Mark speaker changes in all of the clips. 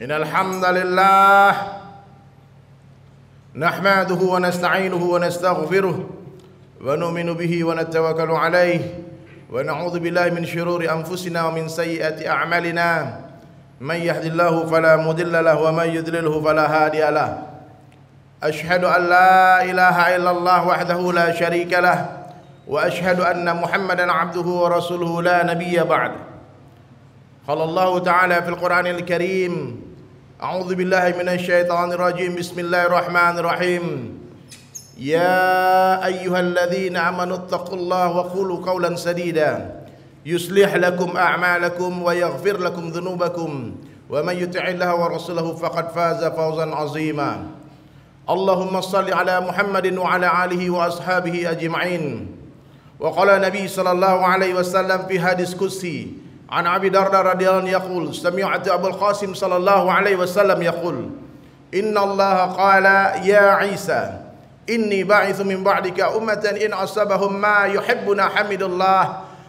Speaker 1: Innal hamdalillah nahmaduhu wa nasta'inuhu wa nastaghfiruh wa nu'minu bihi wa natawakkalu alayhi wa na'udzu billahi min shururi anfusina wa min sayyiati a'malina man yahdihillahu fala mudilla lahu wa man yudlilhu fala hadiya lahu ashhadu an la ilaha illallah wahdahu la syarika lahu wa ashhadu anna Muhammadan 'abduhu wa rasuluhu la nabiyya ba'da. Qala Allah ta'ala fil Qur'anil Karim a'udzu billahi minasyaitonir rajim bismillahirrahmanirrahim ya ayyuhalladzina amanu taqullaha wa qulu qawlan sadida yuslih lakum a'malakum wa yaghfir lakum dhunubakum wa man yuti'illaha wa rasulahu faqad faza fawzan 'azima. Allahumma shalli ala Muhammadin wa ala alihi wa ashabihi ajma'in. Wa qala Nabi sallallahu alaihi wasallam fi hadis qudsi an Abi Darda radhiyallahu anhu yaqul sami'tu Abul Qasim sallallahu alaihi wasallam yaqul inna Allah qala ya Isa inni ba'itsu min ba'dika ummatan in asabahum ma yuhibbuna hamidullah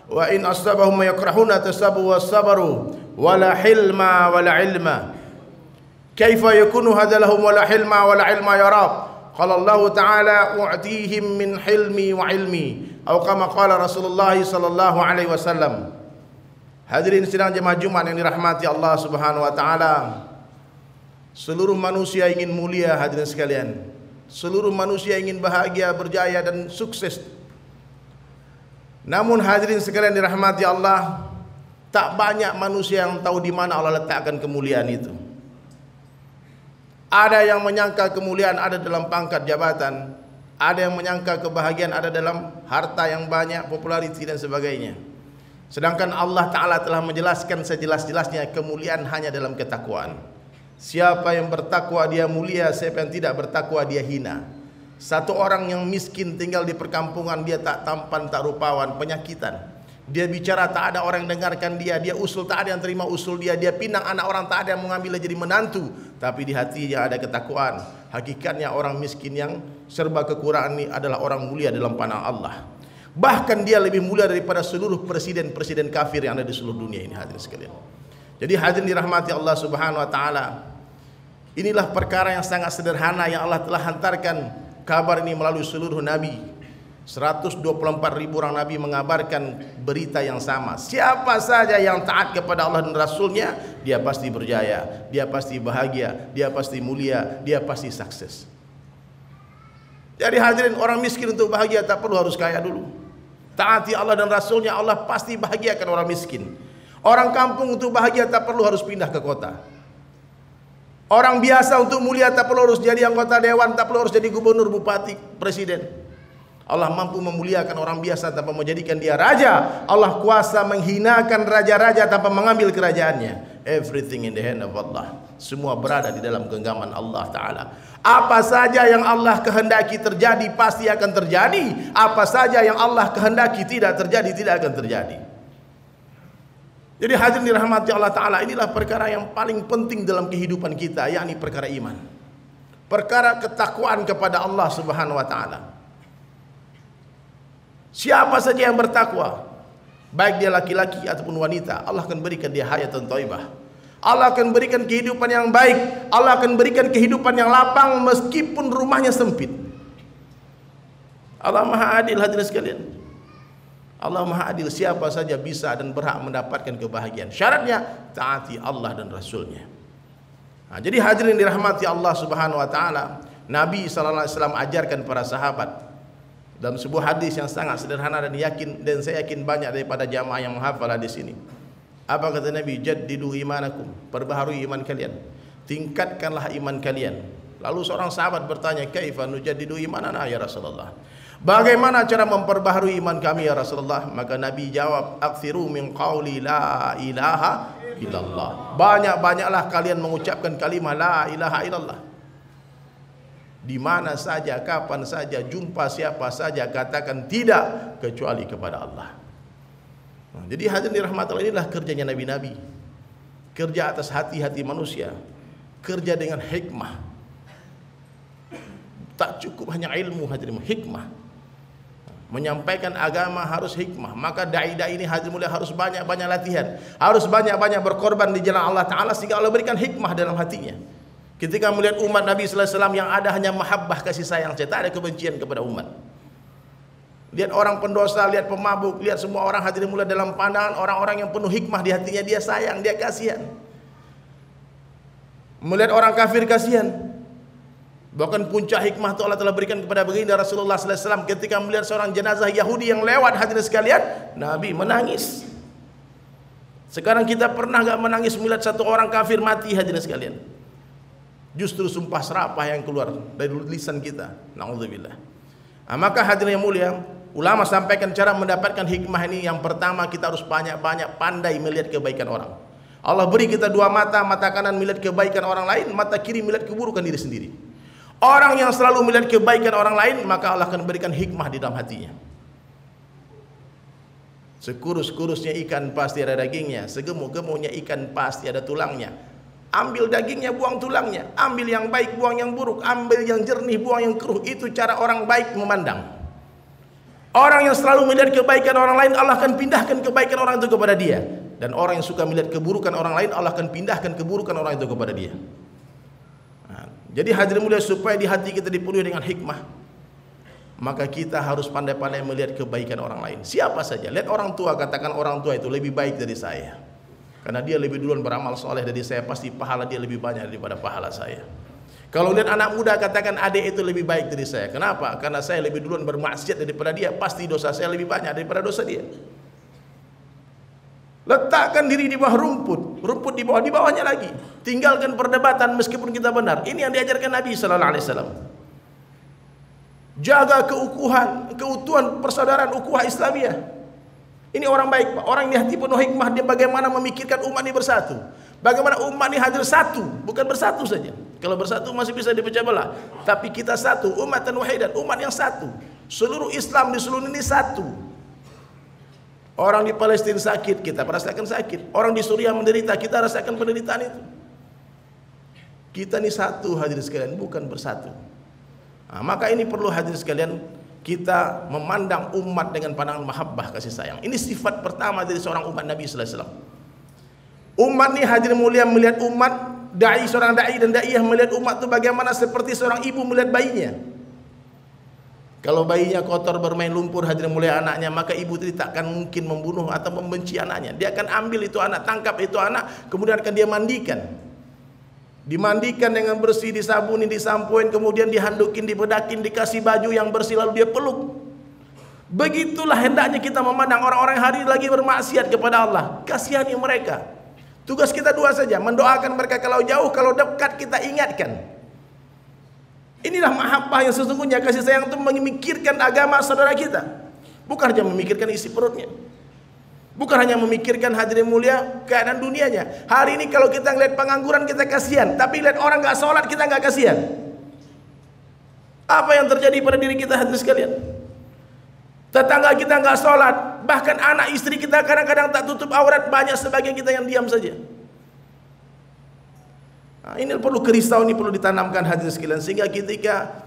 Speaker 1: wa in asabahum ma yakrahuna tasabu was-sabru wala hilma wala ilma kaifa yakunu hadha lahum wala hilma wala ilma ya Rabb. Qala Allah ta'ala u'tihim min hilmi wa ilmi atau kama qala Rasulullah sallallahu alaihi wasallam. Hadirin sidang jemaah Jumat yang dirahmati Allah Subhanahu wa taala. Seluruh manusia ingin mulia, hadirin sekalian. Seluruh manusia ingin bahagia, berjaya dan sukses. Namun hadirin sekalian dirahmati Allah, tak banyak manusia yang tahu di mana Allah letakkan kemuliaan itu. Ada yang menyangka kemuliaan ada dalam pangkat jabatan, ada yang menyangka kebahagiaan ada dalam harta yang banyak, populariti dan sebagainya. Sedangkan Allah Ta'ala telah menjelaskan sejelas-jelasnya kemuliaan hanya dalam ketakwaan. Siapa yang bertakwa dia mulia, siapa yang tidak bertakwa dia hina. Satu orang yang miskin tinggal di perkampungan, dia tak tampan, tak rupawan, penyakitan. Dia bicara tak ada orang yang dengarkan dia, dia usul tak ada yang terima usul dia, dia pinang anak orang tak ada yang mengambilnya jadi menantu. Tapi di hatinya ada ketakwaan. Hakikatnya orang miskin yang serba kekurangan ini adalah orang mulia dalam pandang Allah. Bahkan dia lebih mulia daripada seluruh presiden-presiden kafir yang ada di seluruh dunia ini, hadirin sekalian. Jadi hadirin dirahmati Allah Subhanahu wa taala. Inilah perkara yang sangat sederhana yang Allah telah hantarkan kabar ini melalui seluruh nabi. 124.000 orang nabi mengabarkan berita yang sama. Siapa saja yang taat kepada Allah dan Rasulnya, dia pasti berjaya, dia pasti bahagia, dia pasti mulia, dia pasti sukses. Jadi hadirin, orang miskin untuk bahagia tak perlu harus kaya dulu. Taati Allah dan Rasulnya, Allah pasti bahagiakan orang miskin. Orang kampung untuk bahagia tak perlu harus pindah ke kota. Orang biasa untuk mulia tak perlu harus jadi anggota dewan, tak perlu harus jadi gubernur, bupati, presiden. Allah mampu memuliakan orang biasa tanpa menjadikan dia raja. Allah kuasa menghinakan raja-raja tanpa mengambil kerajaannya. Everything in the hand of Allah. Semua berada di dalam genggaman Allah Ta'ala. Apa saja yang Allah kehendaki terjadi pasti akan terjadi. Apa saja yang Allah kehendaki tidak terjadi, tidak akan terjadi. Jadi hadirin dirahmati Allah Ta'ala, inilah perkara yang paling penting dalam kehidupan kita, yakni perkara iman. Perkara ketakwaan kepada Allah Subhanahu wa Ta'ala. Siapa saja yang bertakwa, baik dia laki-laki ataupun wanita, Allah akan berikan dia hayatan thayyibah. Allah akan berikan kehidupan yang baik. Allah akan berikan kehidupan yang lapang meskipun rumahnya sempit. Allah Maha Adil, hadirin sekalian. Allah Maha Adil, siapa saja bisa dan berhak mendapatkan kebahagiaan. Syaratnya taati Allah dan Rasulnya. Nah, jadi hadirin dirahmati Allah Subhanahu wa taala, Nabi sallallahu alaihi wasallam ajarkan para sahabat dalam sebuah hadis yang sangat sederhana dan saya yakin banyak daripada jamaah yang menghafal hadis ini. Apa kata Nabi? Jaddidu imanakum, perbaharui iman kalian, tingkatkanlah iman kalian. Lalu seorang sahabat bertanya, kaifa nujaddidu imanana ya Rasulullah? Bagaimana cara memperbaharui iman kami ya Rasulullah? Maka Nabi jawab, akthiru min qawli la ilaha illallah. Banyak-banyaklah kalian mengucapkan kalimah la ilaha illallah. Di mana saja, kapan saja, jumpa siapa saja, katakan tidak kecuali kepada Allah. Nah, jadi hadirin dirahmati Allah, inilah kerjanya nabi-nabi. Kerja atas hati-hati manusia, kerja dengan hikmah. Tak cukup hanya ilmu, hadirin, hikmah. Menyampaikan agama harus hikmah. Maka dai-dai ini hadir mulia harus banyak-banyak latihan, harus banyak-banyak berkorban di jalan Allah Ta'ala, sehingga Allah berikan hikmah dalam hatinya. Ketika melihat umat Nabi sallallahu alaihi wasallam yang ada hanya mahabbah, kasih sayang, tak ada kebencian kepada umat. Lihat orang pendosa, lihat pemabuk, lihat semua orang hadir mulia dalam pandangan orang-orang yang penuh hikmah di hatinya, dia sayang, dia kasihan. Melihat orang kafir kasihan. Bahkan puncak hikmah itu Allah telah berikan kepada baginda Rasulullah sallallahu alaihi wasallam ketika melihat seorang jenazah Yahudi yang lewat, hadirin sekalian, Nabi menangis. Sekarang kita pernah enggak menangis melihat satu orang kafir mati, hadirin sekalian? Justru sumpah serapah yang keluar dari lisan kita. Nauzubillah. Maka hadirin yang mulia, ulama sampaikan cara mendapatkan hikmah ini. Yang pertama, kita harus banyak-banyak pandai melihat kebaikan orang. Allah beri kita dua mata, mata kanan melihat kebaikan orang lain, mata kiri melihat keburukan diri sendiri. Orang yang selalu melihat kebaikan orang lain, maka Allah akan berikan hikmah di dalam hatinya. Sekurus-kurusnya ikan pasti ada dagingnya, segemuk-gemuknya ikan pasti ada tulangnya. Ambil dagingnya, buang tulangnya. Ambil yang baik, buang yang buruk. Ambil yang jernih, buang yang keruh. Itu cara orang baik memandang. Orang yang selalu melihat kebaikan orang lain, Allah akan pindahkan kebaikan orang itu kepada dia. Dan orang yang suka melihat keburukan orang lain, Allah akan pindahkan keburukan orang itu kepada dia. Jadi hadirin mulia, supaya di hati kita dipenuhi dengan hikmah, maka kita harus pandai-pandai melihat kebaikan orang lain. Siapa saja, lihat orang tua, katakan orang tua itu lebih baik dari saya, karena dia lebih duluan beramal soleh dari saya, pasti pahala dia lebih banyak daripada pahala saya. Kalau lihat anak muda, katakan adik itu lebih baik dari saya. Kenapa? Karena saya lebih duluan bermaksiat daripada dia, pasti dosa saya lebih banyak daripada dosa dia. Letakkan diri di bawah rumput, rumput di bawahnya lagi. Tinggalkan perdebatan meskipun kita benar. Ini yang diajarkan Nabi sallallahu alaihi wasallam. Jaga keutuhan persaudaraan, ukhuwah Islamiyah. Ini orang baik, Pak. Orang yang hati penuh hikmah, dia bagaimana memikirkan umat ini bersatu. Bagaimana umat ini hadir satu, bukan bersatu saja. Kalau bersatu masih bisa dipecah belah. Tapi kita satu, ummatan wahidah, umat yang satu. Seluruh Islam di seluruh ini satu. Orang di Palestina sakit, kita merasakan sakit. Orang di Suriah menderita, kita rasakan penderitaan itu. Kita ini satu, hadirin sekalian, bukan bersatu. Maka ini perlu, hadirin sekalian, kita memandang umat dengan pandangan mahabbah, kasih sayang. Ini sifat pertama dari seorang umat Nabi sallallahu alaihi wasallam. Umat ini hadirin mulia melihat umat, seorang dai dan daiyah melihat umat itu bagaimana seperti seorang ibu melihat bayinya. Kalau bayinya kotor bermain lumpur, hadirin mulia anaknya, maka ibu itu takkan mungkin membunuh atau membenci anaknya. Dia akan ambil itu anak, tangkap itu anak, kemudian akan dia mandikan. Dimandikan dengan bersih, disabuni, disampuin, kemudian dihandukin, dibedakin, dikasih baju yang bersih, lalu dia peluk. Begitulah hendaknya kita memandang orang-orang yang hari lagi bermaksiat kepada Allah. Kasihani mereka. Tugas kita dua saja, mendoakan mereka kalau jauh, kalau dekat kita ingatkan. Inilah mahabbah yang sesungguhnya, kasih sayang itu memikirkan agama saudara kita. Bukan hanya memikirkan isi perutnya. Bukan hanya memikirkan, hadirin mulia, keadaan dunianya. Hari ini kalau kita ngeliat pengangguran kita kasihan, tapi lihat orang nggak sholat kita nggak kasihan. Apa yang terjadi pada diri kita, hadirin sekalian? Tetangga kita nggak sholat, bahkan anak istri kita kadang-kadang tak tutup aurat, banyak sebagian kita yang diam saja. Ini perlu kerisauan, ini perlu ditanamkan, hadirin sekalian, sehingga ketika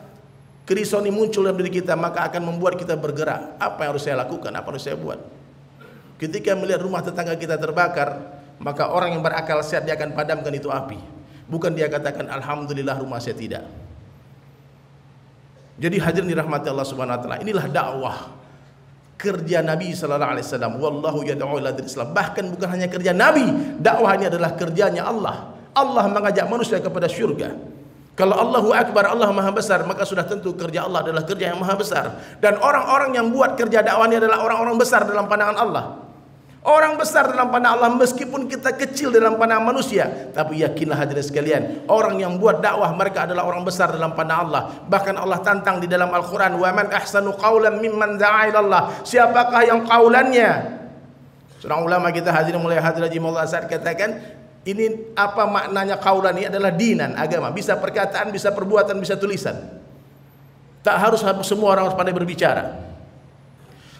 Speaker 1: kerisauan ini muncul dalam diri kita, maka akan membuat kita bergerak. Apa yang harus saya lakukan? Apa yang harus saya buat? Ketika melihat rumah tetangga kita terbakar, maka orang yang berakal sehat dia akan padamkan itu api. Bukan dia katakan alhamdulillah rumah saya tidak. Jadi hadirin dirahmati Allah Subhanahu wa taala, inilah dakwah kerja Nabi sallallahu alaihi wasallam. Wallahu yad'u ila Islam. Bahkan bukan hanya kerja Nabi, dakwah ini adalah kerjanya Allah. Allah mengajak manusia kepada syurga. Kalau Allahu Akbar, Allah Maha Besar, maka sudah tentu kerja Allah adalah kerja yang Maha Besar. Dan orang-orang yang buat kerja dakwah ini adalah orang-orang besar dalam pandangan Allah. Orang besar dalam pandangan Allah, meskipun kita kecil dalam pandangan manusia, tapi yakinlah hadirin sekalian, orang yang buat dakwah mereka adalah orang besar dalam pandangan Allah. Bahkan Allah tantang di dalam Al-Quran, wa man ahsanu qawlan mimman da'a ila Allah. Siapakah yang qawlannya? Seorang ulama kita, hadirin mulai hadir Haji Maulana Asad, katakan, ini apa maknanya qaulan ini adalah dinan, agama. Bisa perkataan, bisa perbuatan, bisa tulisan. Tak harus semua orang harus pandai berbicara.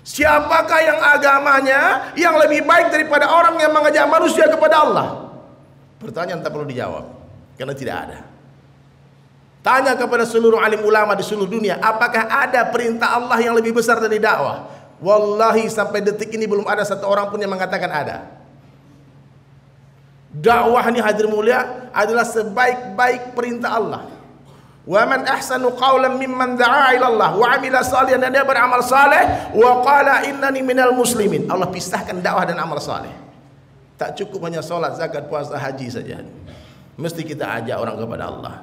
Speaker 1: Siapakah yang agamanya yang lebih baik daripada orang yang mengajak manusia kepada Allah? Pertanyaan tak perlu dijawab, karena tidak ada. Tanya kepada seluruh alim ulama di seluruh dunia, apakah ada perintah Allah yang lebih besar dari dakwah? Wallahi sampai detik ini belum ada satu orang pun yang mengatakan ada. Dakwah ini hadirin mulia adalah sebaik-baik perintah Allah. Wa man ahsanu qawlan mimman da'a ila Allah wa 'amila shalihan, dan dia beramal saleh wa qala innani minal muslimin. Allah pisahkan dakwah dan amal saleh. Tak cukup hanya salat, zakat, puasa, haji saja. Mesti kita ajak orang kepada Allah.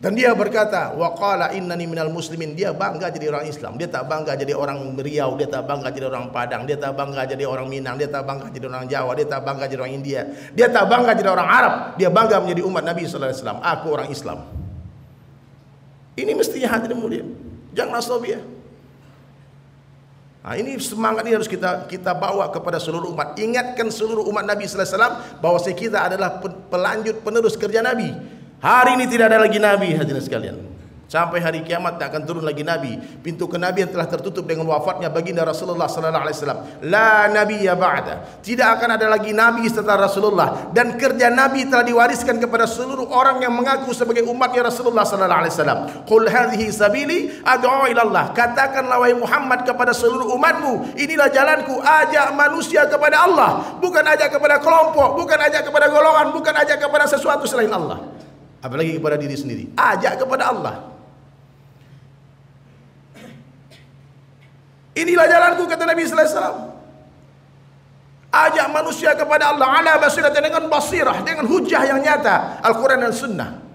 Speaker 1: Dan dia berkata, wa qala innani minal muslimin. Dia bangga jadi orang Islam. Dia tak bangga jadi orang Riau, dia tak bangga jadi orang Padang, dia tak bangga jadi orang Minang, dia tak bangga jadi orang Jawa, dia tak bangga jadi orang India, dia tak bangga jadi orang Arab. Dia bangga menjadi umat Nabi sallallahu alaihi wasallam. Aku orang Islam. Ini mestinya hadirin mulia. Jangan asabiah. Nah, ini semangat ini harus kita bawa kepada seluruh umat. Ingatkan seluruh umat Nabi sallallahu alaihi wasallam bahwa kita adalah pelanjut penerus kerja Nabi. Hari ini tidak ada lagi Nabi, hadirin sekalian. Sampai hari kiamat tak akan turun lagi Nabi. Pintu kenabian telah tertutup dengan wafatnya baginda Rasulullah sallallahu alaihi wasallam. La nabiyya ba'da. Tidak akan ada lagi Nabi setelah Rasulullah. Dan kerja Nabi telah diwariskan kepada seluruh orang yang mengaku sebagai umatnya Rasulullah sallallahu alaihi wasallam. Qul hadhihi sabili ad'u ila Allah. Katakanlah wahai Muhammad kepada seluruh umatmu, inilah jalanku, ajak manusia kepada Allah, bukan ajak kepada kelompok, bukan ajak kepada golongan, bukan ajak kepada sesuatu selain Allah. Apalagi kepada diri sendiri. Ajak kepada Allah. Inilah jalanku, kata Nabi sallallahu alaihi wasallam. Ajak manusia kepada Allah ala basirah, dengan basirah, dengan hujah yang nyata, Al-Quran dan Sunnah.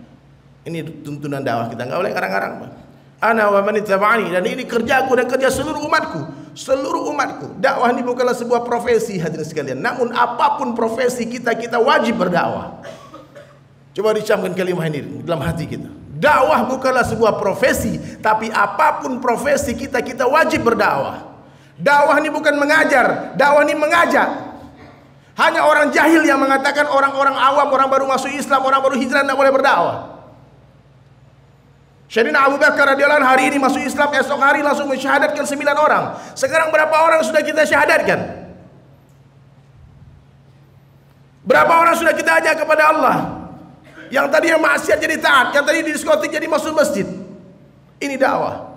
Speaker 1: Ini tuntunan dakwah kita, enggak boleh karang-karang. Ana wa man ittaba'ani, dan ini kerjaku dan kerja seluruh umatku. Seluruh umatku. Dakwah ini bukanlah sebuah profesi, hadirin sekalian. Namun apapun profesi kita wajib berdakwah. Coba dicamkan kalimat ini dalam hati kita. Dakwah bukanlah sebuah profesi, tapi apapun profesi kita wajib berdakwah. Dakwah ini bukan mengajar, dakwah ini mengajak. Hanya orang jahil yang mengatakan orang-orang awam, orang baru masuk Islam, orang baru hijrah tidak boleh berdakwah. Sayyidina Abu Bakar radhiyallahu anhu hari ini masuk Islam, esok hari langsung mensyahadatkan 9 orang. Sekarang berapa orang sudah kita syahadatkan? Berapa orang sudah kita ajak kepada Allah? Yang tadi yang maksiat jadi taat, yang tadi di diskotik jadi masuk masjid. Ini dakwah.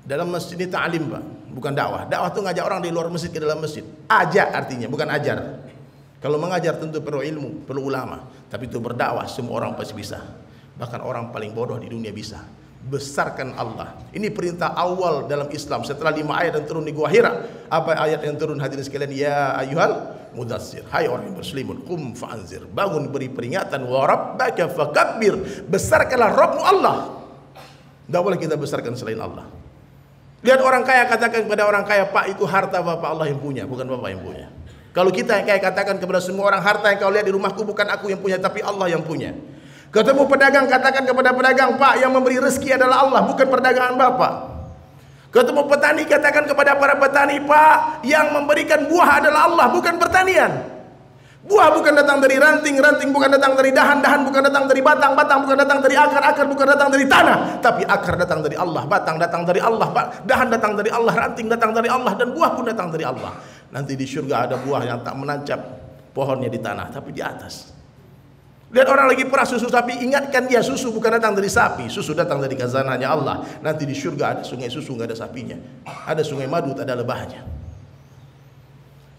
Speaker 1: Dalam masjid ini ta'lim, Pak, bukan dakwah. Dakwah itu ngajak orang dari luar masjid ke dalam masjid. Ajak artinya, bukan ajar. Kalau mengajar tentu perlu ilmu, perlu ulama. Tapi itu berdakwah semua orang pasti bisa. Bahkan orang paling bodoh di dunia bisa. Besarkan Allah. Ini perintah awal dalam Islam. Setelah 5 ayat yang turun di Gua Hira. Apa ayat yang turun hadirin sekalian? Ya ayyuhal mudassir, hai orang yang berselimut, qum fa'anzir, bangun beri peringatan, wa rabbaka fakabbir, besarkanlah Rabbmu Allah. Tidak boleh kita besarkan selain Allah. Lihat orang kaya, katakan kepada orang kaya, Pak, itu harta Bapak Allah yang punya, bukan Bapak yang punya. Kalau kita yang kaya, katakan kepada semua orang, harta yang kau lihat di rumahku bukan aku yang punya, tapi Allah yang punya. Ketemu pedagang, katakan kepada pedagang, Pak, yang memberi rezeki adalah Allah, bukan perdagangan Bapak. Ketemu petani, katakan kepada para petani, Pak, yang memberikan buah adalah Allah, bukan pertanian. Buah bukan datang dari ranting, ranting bukan datang dari dahan, dahan bukan datang dari batang, batang bukan datang dari akar, akar bukan datang dari tanah, tapi akar datang dari Allah, batang datang dari Allah, dahan datang dari Allah, ranting datang dari Allah, dan buah pun datang dari Allah. Nanti di surga ada buah yang tak menancap pohonnya di tanah, tapi di atas. Lihat orang lagi perah susu sapi, ingatkan dia, susu bukan datang dari sapi, susu datang dari khazanahnya Allah. Nanti di surga ada sungai susu, nggak ada sapinya, ada sungai madu, tak ada lebahnya.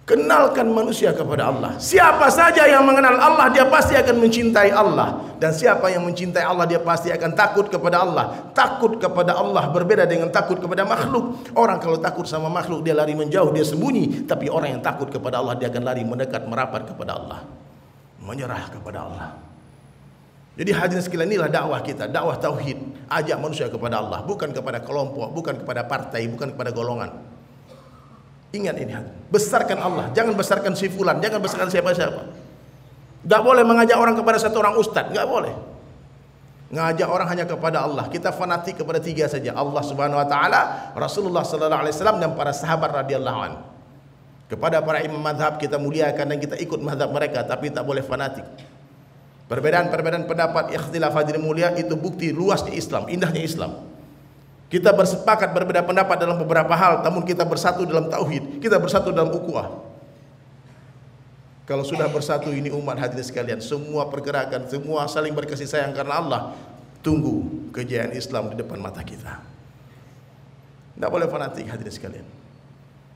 Speaker 1: Kenalkan manusia kepada Allah. Siapa saja yang mengenal Allah, dia pasti akan mencintai Allah. Dan siapa yang mencintai Allah, dia pasti akan takut kepada Allah. Takut kepada Allah berbeda dengan takut kepada makhluk. Orang kalau takut sama makhluk, dia lari menjauh, dia sembunyi. Tapi orang yang takut kepada Allah, dia akan lari mendekat, merapat kepada Allah, menyerah kepada Allah. Jadi hadirin sekalian, inilah dakwah kita, dakwah tauhid. Ajak manusia kepada Allah, bukan kepada kelompok, bukan kepada partai, bukan kepada golongan. Ingat ini, besarkan Allah, jangan besarkan si fulan, jangan besarkan siapa-siapa. Enggak boleh mengajak orang kepada satu orang ustaz, enggak boleh. Ngajak orang hanya kepada Allah. Kita fanatik kepada 3 saja, Allah Subhanahu wa taala, Rasulullah sallallahu alaihi wasallam, dan para sahabat radhiyallahu anhu. Kepada para imam mazhab kita muliakan dan kita ikut mazhab mereka, tapi tak boleh fanatik. Perbedaan-perbedaan pendapat, ikhtilaf hadirin mulia, itu bukti luasnya Islam, indahnya Islam. Kita bersepakat berbeda pendapat dalam beberapa hal, namun kita bersatu dalam tauhid, kita bersatu dalam ukhuwah. Kalau sudah bersatu ini umat hadirin sekalian, semua pergerakan, semua saling berkasih sayang karena Allah, tunggu kejayaan Islam di depan mata kita. Tidak boleh fanatik hadirin sekalian.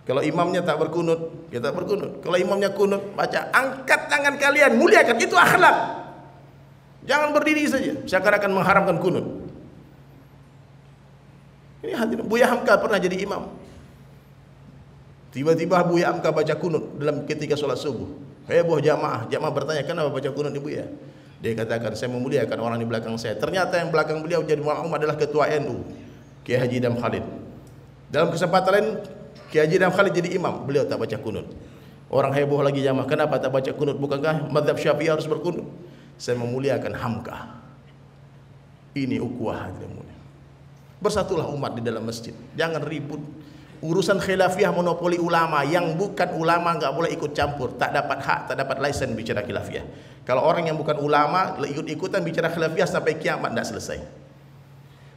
Speaker 1: Kalau imamnya tak berkunut, kita berkunut. Kalau imamnya kunut, baca, angkat tangan kalian, muliakan, itu akhlak. Jangan berdiri saja, seakan-akan mengharamkan kunut. Ini hadirin, Buya Hamka pernah jadi imam. Tiba-tiba Buya Hamka baca kunut dalam ketika sholat subuh. Heboh jamaah bertanya, kenapa baca kunut Ibu ya? Dia katakan, saya memuliakan orang di belakang saya. Ternyata yang belakang beliau jadi makmum adalah ketua NU, Kiai Haji Idham Khalid. Dalam kesempatan lain, Kiai Haji Idham Khalid jadi imam, beliau tak baca kunut. Orang heboh lagi jamaah, kenapa tak baca kunut? Bukankah mazhab Syafi'i harus berkunut? Saya memuliakan Hamka. Ini ukhuwah hadirin mulia. Bersatulah umat di dalam masjid, jangan ribut. Urusan khilafiyah monopoli ulama, yang bukan ulama nggak boleh ikut campur, tak dapat hak, tak dapat license bicara khilafiyah. Kalau orang yang bukan ulama ikut-ikutan bicara khilafiyah sampai kiamat tidak selesai.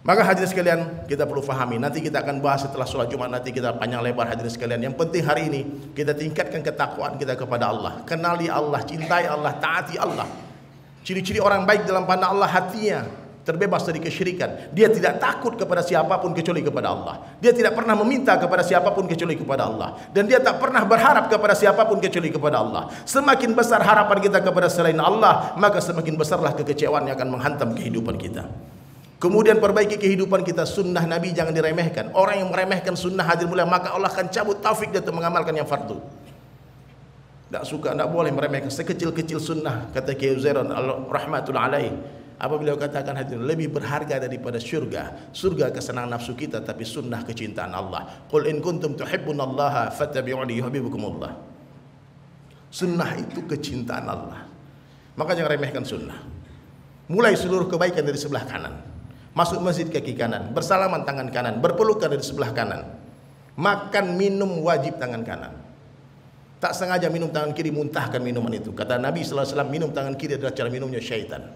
Speaker 1: Maka hadirin sekalian, kita perlu fahami, nanti kita akan bahas setelah sholat Jumat, nanti kita panjang lebar hadirin sekalian. Yang penting hari ini kita tingkatkan ketakwaan kita kepada Allah, kenali Allah, cintai Allah, taati Allah. Ciri-ciri orang baik dalam pandang Allah, hatinya terbebas dari kesyirikan. Dia tidak takut kepada siapapun kecuali kepada Allah. Dia tidak pernah meminta kepada siapapun kecuali kepada Allah. Dan dia tak pernah berharap kepada siapapun kecuali kepada Allah. Semakin besar harapan kita kepada selain Allah, maka semakin besarlah kekecewaan yang akan menghantam kehidupan kita. Kemudian perbaiki kehidupan kita. Sunnah Nabi jangan diremehkan. Orang yang meremehkan sunnah hadirin mulia, maka Allah akan cabut taufik dia untuk mengamalkan yang fardu. Tak suka, tak boleh meremehkan sekecil-kecil sunnah. Kata Kiai Uzairan rahmatul alaih, apa beliau katakan hadirin, lebih berharga daripada surga. Surga kesenangan nafsu kita, tapi sunnah kecintaan Allah. Qul in kuntum tuhibbunallaha fattabi'uni yuhibbukumullah. Sunnah itu kecintaan Allah. Maka jangan remehkan sunnah. Mulai seluruh kebaikan dari sebelah kanan. Masuk masjid kaki kanan, bersalaman tangan kanan, berpelukan dari sebelah kanan. Makan minum wajib tangan kanan. Tak sengaja minum tangan kiri, muntahkan minuman itu. Kata Nabi sallallahu alaihi wasallam, minum tangan kiri adalah cara minumnya syaitan.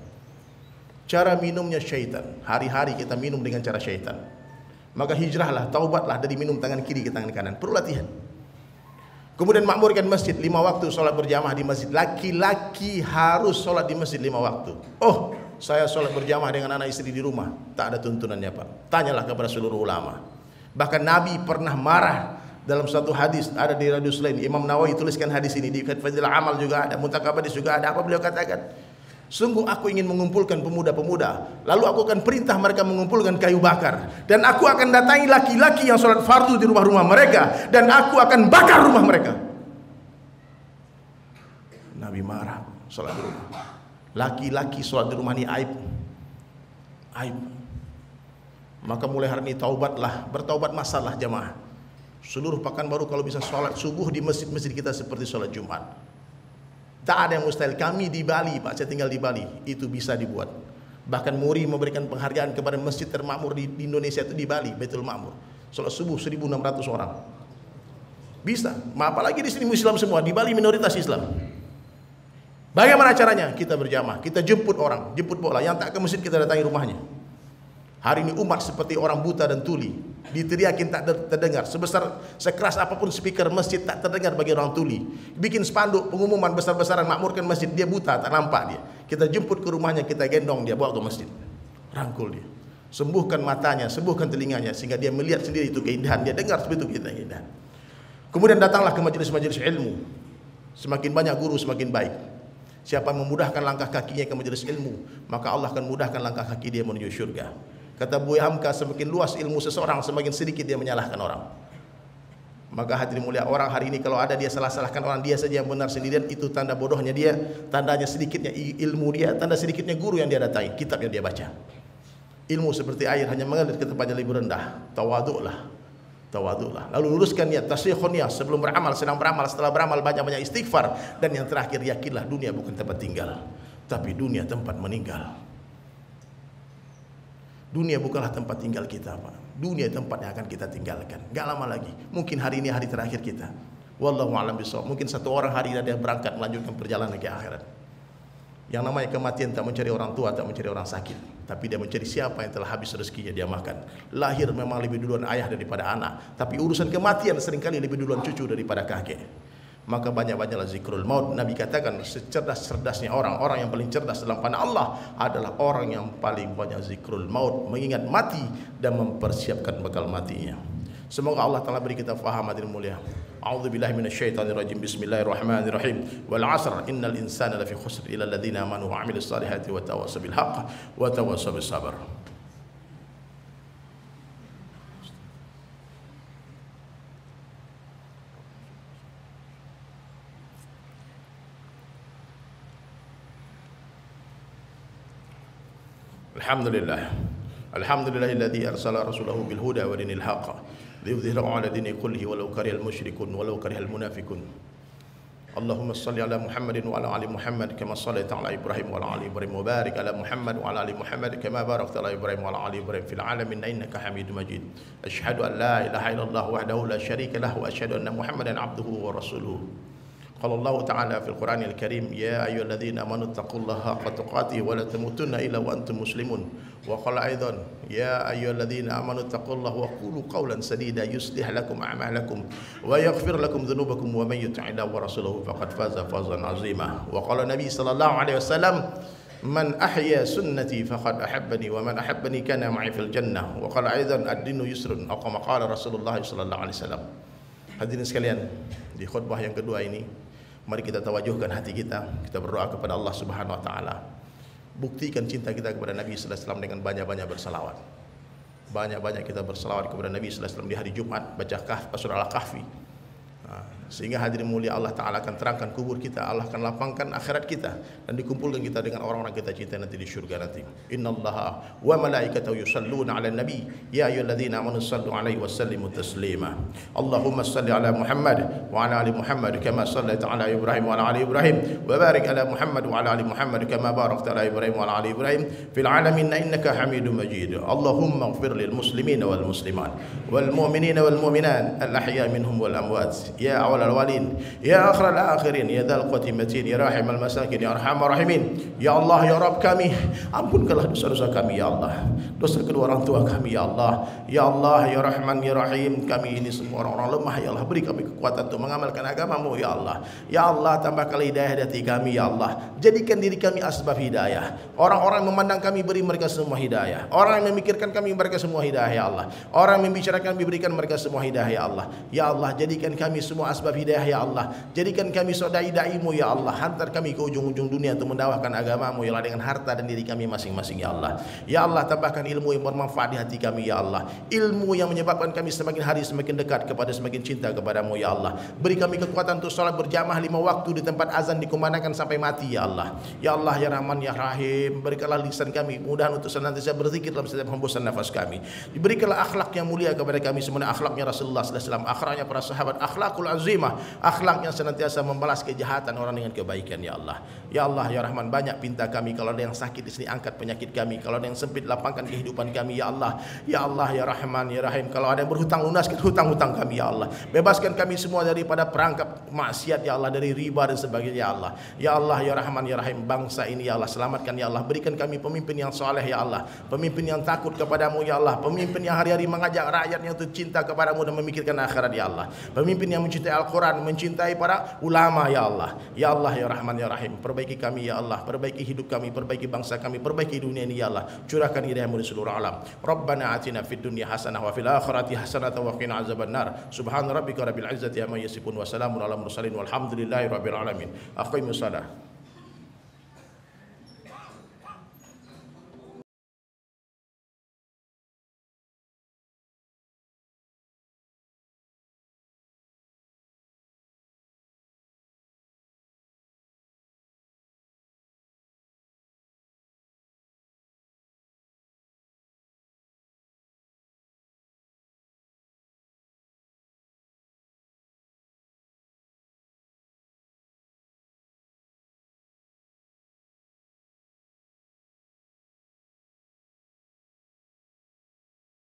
Speaker 1: Cara minumnya syaitan. Hari-hari kita minum dengan cara syaitan. Maka hijrahlah, taubatlah dari minum tangan kiri ke tangan kanan. Perlu latihan. Kemudian makmurkan masjid 5 waktu, sholat berjamaah di masjid. Laki-laki harus sholat di masjid 5 waktu. Oh, saya sholat berjamaah dengan anak istri di rumah. Tak ada tuntunannya Pak. Tanyalah kepada seluruh ulama. Bahkan Nabi pernah marah dalam satu hadis, ada di Radius lain. Imam Nawawi tuliskan hadis ini di Fadilah Amal juga ada, Muntakab Hadis juga ada. Apa beliau katakan? Sungguh aku ingin mengumpulkan pemuda-pemuda, lalu aku akan perintah mereka mengumpulkan kayu bakar, dan aku akan datangi laki-laki yang sholat fardu di rumah-rumah mereka, dan aku akan bakar rumah mereka. Nabi marah, sholat di rumah. Laki-laki sholat di rumah ini aib. Aib. Maka mulai hari ini taubatlah, bertaubat masalah jamaah. Seluruh Pekanbaru kalau bisa sholat subuh di masjid-masjid kita seperti sholat Jumat. Tak ada yang mustahil. Kami di Bali Pak, saya tinggal di Bali, itu bisa dibuat. Bahkan MURI memberikan penghargaan kepada masjid termakmur di Indonesia itu di Bali, Baitul Ma'mur. Sholat subuh 1.600 orang. Bisa. Apalagi di sini Muslim semua, di Bali minoritas Islam. Bagaimana caranya? Kita berjamaah, kita jemput orang, jemput bola. Yang tak ke masjid kita datangi rumahnya. Hari ini umat seperti orang buta dan tuli, diteriakin tak terdengar. Sekeras apapun speaker masjid tak terdengar bagi orang tuli. Bikin spanduk pengumuman besar-besaran makmurkan masjid, dia buta, tak nampak dia. Kita jemput ke rumahnya, kita gendong dia, bawa ke masjid, rangkul dia, sembuhkan matanya, sembuhkan telinganya, sehingga dia melihat sendiri itu keindahan, dia dengar seperti itu keindahan. Kemudian datanglah ke majelis-majelis ilmu. Semakin banyak guru semakin baik. Siapa yang memudahkan langkah kakinya ke majelis ilmu, maka Allah akan mudahkan langkah kaki dia menuju syurga. Kata Buya Hamka, semakin luas ilmu seseorang, semakin sedikit dia menyalahkan orang. Maka hadirin mulia, orang hari ini kalau ada dia salah-salahkan orang, dia saja yang benar sendirian, itu tanda bodohnya dia, tandanya sedikitnya ilmu dia, tanda sedikitnya guru yang dia datangi, kitab yang dia baca. Ilmu seperti air, hanya mengalir ke tempat yang lebih rendah. Tawaduklah, tawaduklah. Lalu luruskan niat, tasyikhun niat, sebelum beramal, sedang beramal, setelah beramal banyak-banyak istighfar, dan yang terakhir yakinlah dunia bukan tempat tinggal, tapi dunia tempat meninggal. Dunia bukanlah tempat tinggal kita Pak. Dunia tempat yang akan kita tinggalkan. Gak lama lagi. Mungkin hari ini hari terakhir kita. Wallahu a'lam bishawab. Mungkin satu orang hari ini dia berangkat melanjutkan perjalanan ke akhirat. Yang namanya kematian tak mencari orang tua, tak mencari orang sakit, tapi dia mencari siapa yang telah habis rezekinya dia makan. Lahir memang lebih duluan ayah daripada anak, tapi urusan kematian seringkali lebih duluan cucu daripada kakek. maka banyak-banyaklah zikrul maut. Nabi katakan secerdas-cerdasnya orang yang paling cerdas dalam pandangan Allah adalah orang yang paling banyak zikrul maut, mengingat mati dan mempersiapkan bekal matinya. Semoga Allah Ta'ala beri kita faham hadirin mulia. A'udzubillahi minasyaitonirrajim. Bismillahirrahmanirrahim. Wal 'asr innal insana lafi khusr illa alladziina amanu wa 'amilus salihati wa tawassaw bil haqq wa tawassaw bis sabr. Alhamdulillahilladzi arsala rasulahu bil huda wa dinil haqq liyudhhirahu 'ala dini kullihi walau karihal musyrikun walau karihal munafiqun. Allahumma shalli ala Muhammadin wa ala ali Muhammad kama shallaita ala Ibrahim wa ala ali Ibrahim wa barik ala Muhammad wa ala ali Muhammad kama barakta ala Ibrahim wa ala ali Ibrahim fil alamin innaka Hamidum Majid. Asyhadu an la ilaha illallah wahdahu la syarika lahu wa asyhadu anna Muhammadan 'abduhu wa rasuluhu. قال الله تعالى في القرآن الكريم يا أيها الذين آمنوا اتقوا الله حق تقاته ولا تموتن إلا وأنتم مسلمون. وقال أيضا يا أيها الذين آمنوا اتقوا الله وقولوا قولا سديدا يصلح لكم أعمالكم ويغفر لكم ذنوبكم ومن يطع الله ورسوله فقد فاز فوزا عظيما. وقال النبي صلى الله عليه وسلم من أحيا سنتي فقد أحبني ومن أحبني كان معي في الجنة. وقال أيضا الدين يسر أو كما قال رسول الله صلى الله عليه وسلم. Hadirin sekalian, di khutbah yang kedua ini, mari kita tawajuhkan hati kita berdoa kepada Allah Subhanahu wa taala. Buktikan cinta kita kepada Nabi sallallahu alaihi wasallam dengan banyak-banyak bersalawat. Banyak-banyak kita bersalawat kepada Nabi sallallahu alaihi wasallam di hari Jumat, baca surah Al-Kahfi. Sehingga hadirin mulia, Allah Ta'ala akan terangkan kubur kita, Allah akan lapangkan akhirat kita, dan dikumpulkan kita dengan orang-orang kita cinta nanti di syurga nanti. Innallaha wa malaikatahu yusalluna 'alan nabi ya ayyuhalladzina amanu sallu 'alaihi wa sallimu taslima. Allahumma salli 'ala Muhammad wa 'ala ali Muhammad kama shallaita 'ala Ibrahim wa 'ala ali Ibrahim wa barik 'ala Muhammad wa 'ala ali Muhammad kama barakta 'ala Ibrahim wa 'ala ali Ibrahim fil 'alamin innaka Hamidum Majid. Allahumma ighfir lil muslimina wal muslimat wal mu'minina wal mu'minat al ahya minhum wal amwat ya الأولين يا آخر الآخرين يا ذا القوة المتين يا راحم المساكين يا أرحم الراحمين. Ya Allah, ya Rabb kami, ampunkanlah dosa-dosa kami ya Allah, dosa kedua orang tua kami ya Allah. Ya Allah, ya Rahman, ya Rahim, kami ini semua orang-orang lemah ya Allah, beri kami kekuatan untuk mengamalkan agama-Mu ya Allah. Ya Allah, tambahkanlah hidayah di hati kami ya Allah, jadikan diri kami asbab hidayah. Orang-orang memandang kami, beri mereka semua hidayah. Orang yang memikirkan kami, mereka semua hidayah ya Allah. Orang yang membicarakan kami, berikan mereka semua hidayah ya Allah. Ya Allah, jadikan kami semua asbab hidayah ya Allah. Jadikan kami dai-Mu ya Allah. Hantar kami ke ujung-ujung dunia untuk mendakwahkan agama-Mu ya Allah, dengan harta dan diri kami masing-masing ya Allah. Ya Allah, tambahkan ilmu yang bermanfaat di hati kami ya Allah. Ilmu yang menyebabkan kami semakin hari semakin dekat kepada, semakin cinta kepadamu ya Allah. Beri kami kekuatan untuk salat berjamaah 5 waktu di tempat azan dikumandangkan sampai mati ya Allah. Ya Allah, ya Rahman, ya Rahim, berikanlah lisan kami mudah untuk senantiasa berzikir dalam setiap hembusan nafas kami. Diberikanlah akhlak yang mulia kepada kami semuanya, akhlaknya Rasulullah sallallahu alaihi wasallam, akhlaknya para sahabat, akhlakul azimah, akhlak yang senantiasa membalas kejahatan orang dengan kebaikan ya Allah. Ya Allah, ya Rahman, banyak pinta kami. Kalau ada yang sakit di sini, angkat penyakit kami. Kalau ada yang sempit, lapangkan kehidupan kami ya Allah. Ya Allah, ya Rahman, ya Rahim, kalau ada yang berhutang, lunaskan hutang-hutang kami ya Allah. Bebaskan kami semua daripada perangkap maksiat ya Allah, dari riba dan sebagainya ya Allah. Ya Allah, ya Rahman, ya Rahim, bangsa ini ya Allah, selamatkan ya Allah. Berikan kami pemimpin yang soleh ya Allah, pemimpin yang takut kepadamu ya Allah, pemimpin yang hari-hari mengajak rakyatnya untuk cinta kepadamu dan memikirkan akhirat ya Allah, pemimpin yang mencintai Al-Quran, mencintai para ulama ya Allah. Ya Allah, ya Rahman, ya Rahim, perbaiki kami ya Allah, perbaiki hidup kami, perbaiki bangsa kami, perbaiki dunia ini ya Allah. Curahkan hidayah-Mu di seluruh alam. Rabbana atina fid dunya hasanah wa fil akhirati hasanah wa qina azabannar. Subhana rabbika rabbil izzati amma yasifun wa salamun alal mursalin walhamdulillahi rabbil alamin. Aqimus shalah.